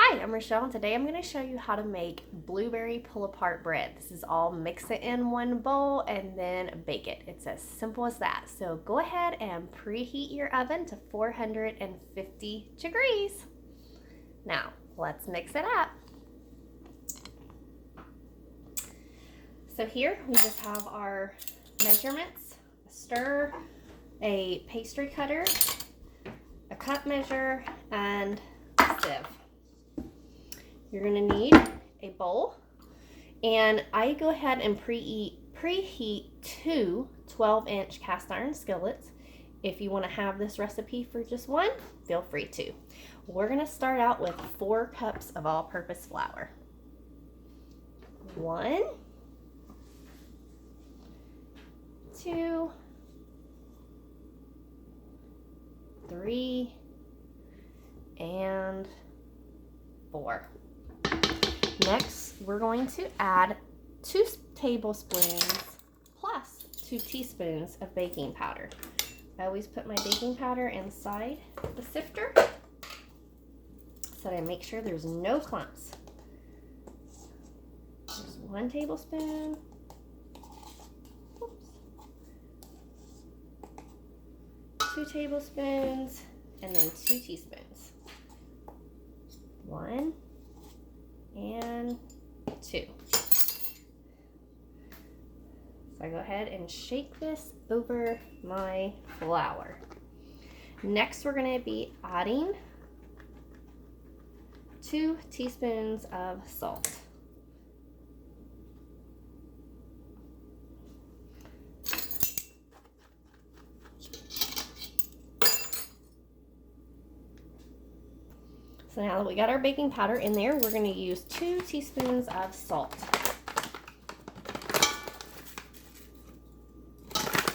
Hi, I'm Rochelle, and today I'm going to show you how to make blueberry pull-apart bread. This is all mix it in one bowl and then bake it. It's as simple as that. So go ahead and preheat your oven to 450 degrees. Now, let's mix it up. So here we just have our measurements: a stir, a pastry cutter, a cup measure, and a sieve. You're going to need a bowl, and I go ahead and preheat two 12-inch cast iron skillets. If you want to have this recipe for just one, feel free to. We're going to start out with 4 cups of all-purpose flour. 1, 2, 3, and 4. Next, we're going to add 2 tablespoons plus 2 teaspoons of baking powder. I always put my baking powder inside the sifter so that I make sure there's no clumps. There's 1 tablespoon. Oops. 2 tablespoons, and then 2 teaspoons. 1 and 2. So I go ahead and shake this over my flour. Next, we're going to be adding 2 teaspoons of salt. So now that we got our baking powder in there, we're going to use 2 teaspoons of salt.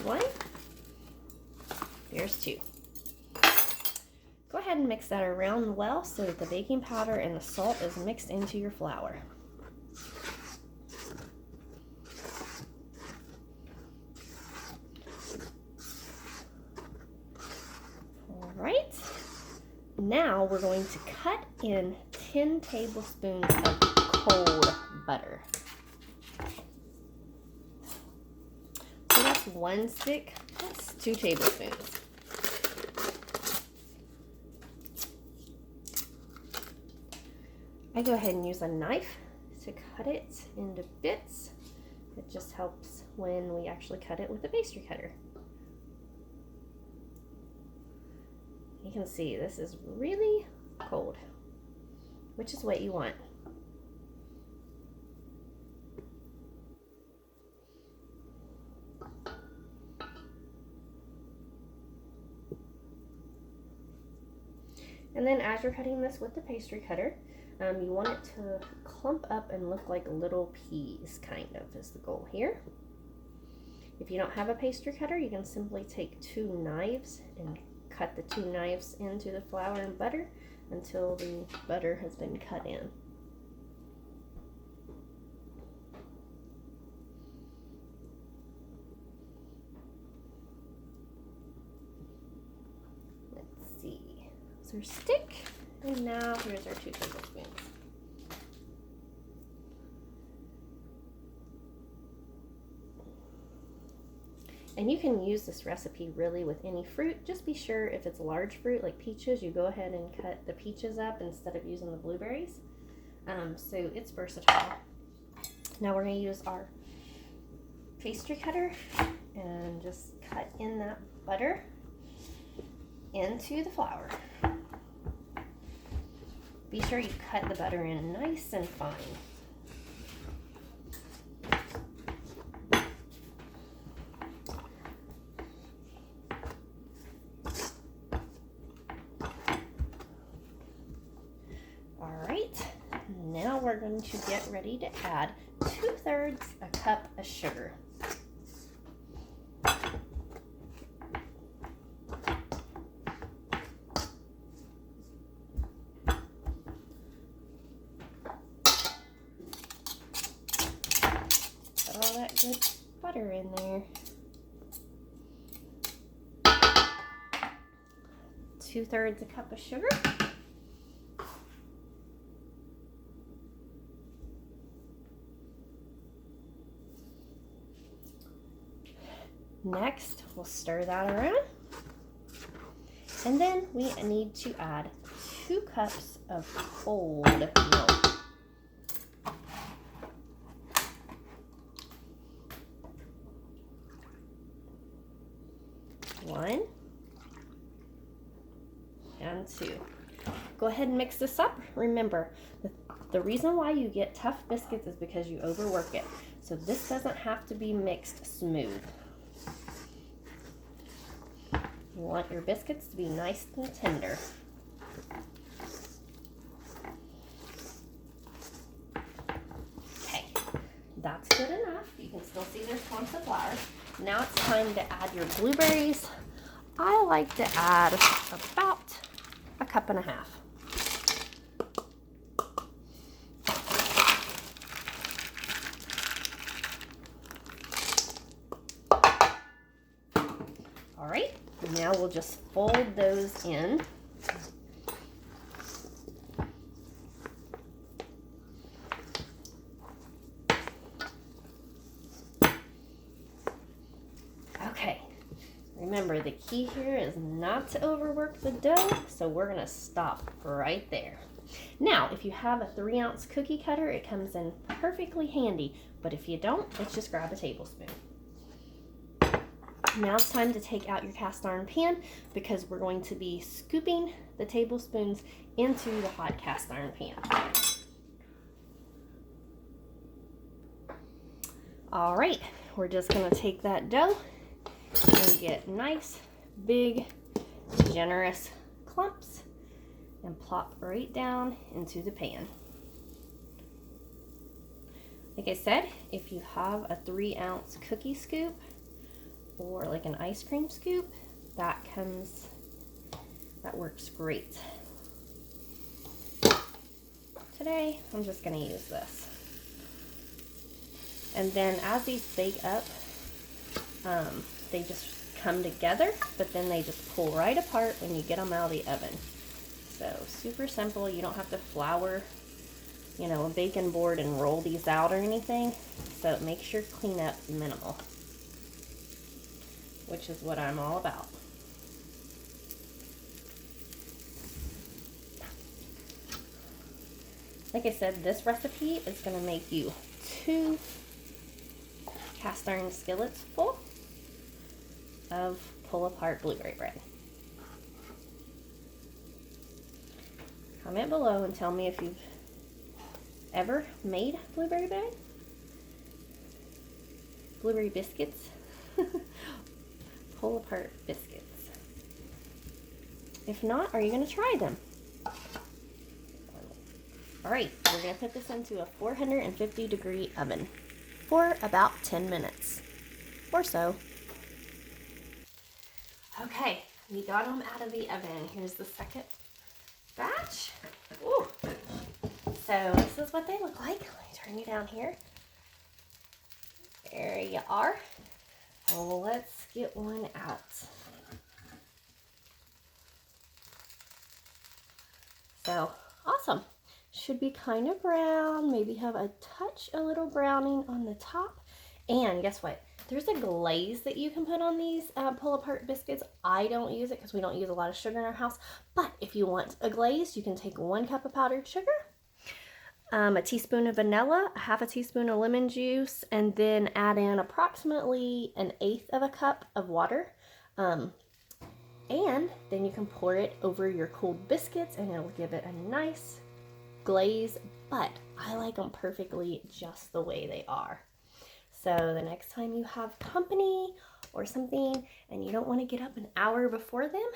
1. There's 2. Go ahead and mix that around well so that the baking powder and the salt is mixed into your flour. All right. Now we're going to cut in 10 tablespoons of cold butter. So that's 1 stick, that's 2 tablespoons. I go ahead and use a knife to cut it into bits. It just helps when we actually cut it with a pastry cutter. You can see this is really cold, which is what you want. And then as you're cutting this with the pastry cutter, you want it to clump up and look like little peas, kind of, is the goal here. If you don't have a pastry cutter, you can simply take 2 knives and cut the 2 knives into the flour and butter until the butter has been cut in. Let's see. Here's our stick, and now here's our 2 tablespoons. And you can use this recipe really with any fruit. Just be sure if it's large fruit like peaches, you go ahead and cut the peaches up instead of using the blueberries. So it's versatile. Now we're going to use our pastry cutter and just cut in that butter into the flour. Be sure you cut the butter in nice and fine. Now we're going to get ready to add 2/3 a cup of sugar. Put all that good butter in there. 2/3 a cup of sugar. Next, we'll stir that around. And then we need to add 2 cups of cold milk. One and 2. Go ahead and mix this up. Remember, the reason why you get tough biscuits is because you overwork it. So this doesn't have to be mixed smooth. You want your biscuits to be nice and tender. Okay, that's good enough. You can still see there's clumps of flour. Now it's time to add your blueberries. I like to add about 1.5 cups. All right, now we'll just fold those in. Okay, remember the key here is not to overwork the dough, so we're gonna stop right there. Now, if you have a 3-ounce cookie cutter, it comes in perfectly handy, but if you don't, let's just grab a tablespoon. Now it's time to take out your cast iron pan because we're going to be scooping the tablespoons into the hot cast iron pan. All right, we're just gonna take that dough and get nice, big, generous clumps and plop right down into the pan. Like I said, if you have a 3-ounce cookie scoop or like an ice cream scoop, that works great. Today, I'm just gonna use this. And then as these bake up, they just come together, but then they just pull right apart when you get them out of the oven. So super simple. You don't have to flour, a baking board and roll these out or anything. So make sure cleanup minimal, which is what I'm all about. Like I said, this recipe is going to make you 2 cast iron skillets full of pull-apart blueberry bread. Comment below and tell me if you've ever made blueberry bread, blueberry biscuits, pull-apart biscuits. If not, are you going to try them? All right, we're going to put this into a 450-degree oven for about 10 minutes or so. Okay, we got them out of the oven. Here's the second batch. Ooh. So this is what they look like. Let me turn you down here. There you are. Well, let's get one out. So, awesome. Should be kind of brown, maybe have a little browning on the top. And guess what? There's a glaze that you can put on these pull-apart biscuits. I don't use it because we don't use a lot of sugar in our house. But if you want a glaze, you can take 1 cup of powdered sugar, a teaspoon of vanilla, a 1/2 teaspoon of lemon juice, and then add in approximately 1/8 of a cup of water. And then you can pour it over your cold biscuits and it'll give it a nice glaze, but I like them perfectly just the way they are. So the next time you have company or something and you don't want to get up an hour before them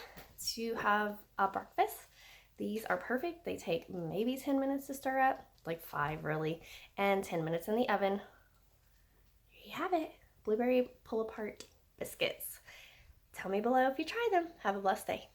to have a breakfast, these are perfect. They take maybe 10 minutes to stir up, like 5 really, and 10 minutes in the oven. Here you have it, blueberry pull-apart biscuits. Tell me below if you try them. Have a blessed day.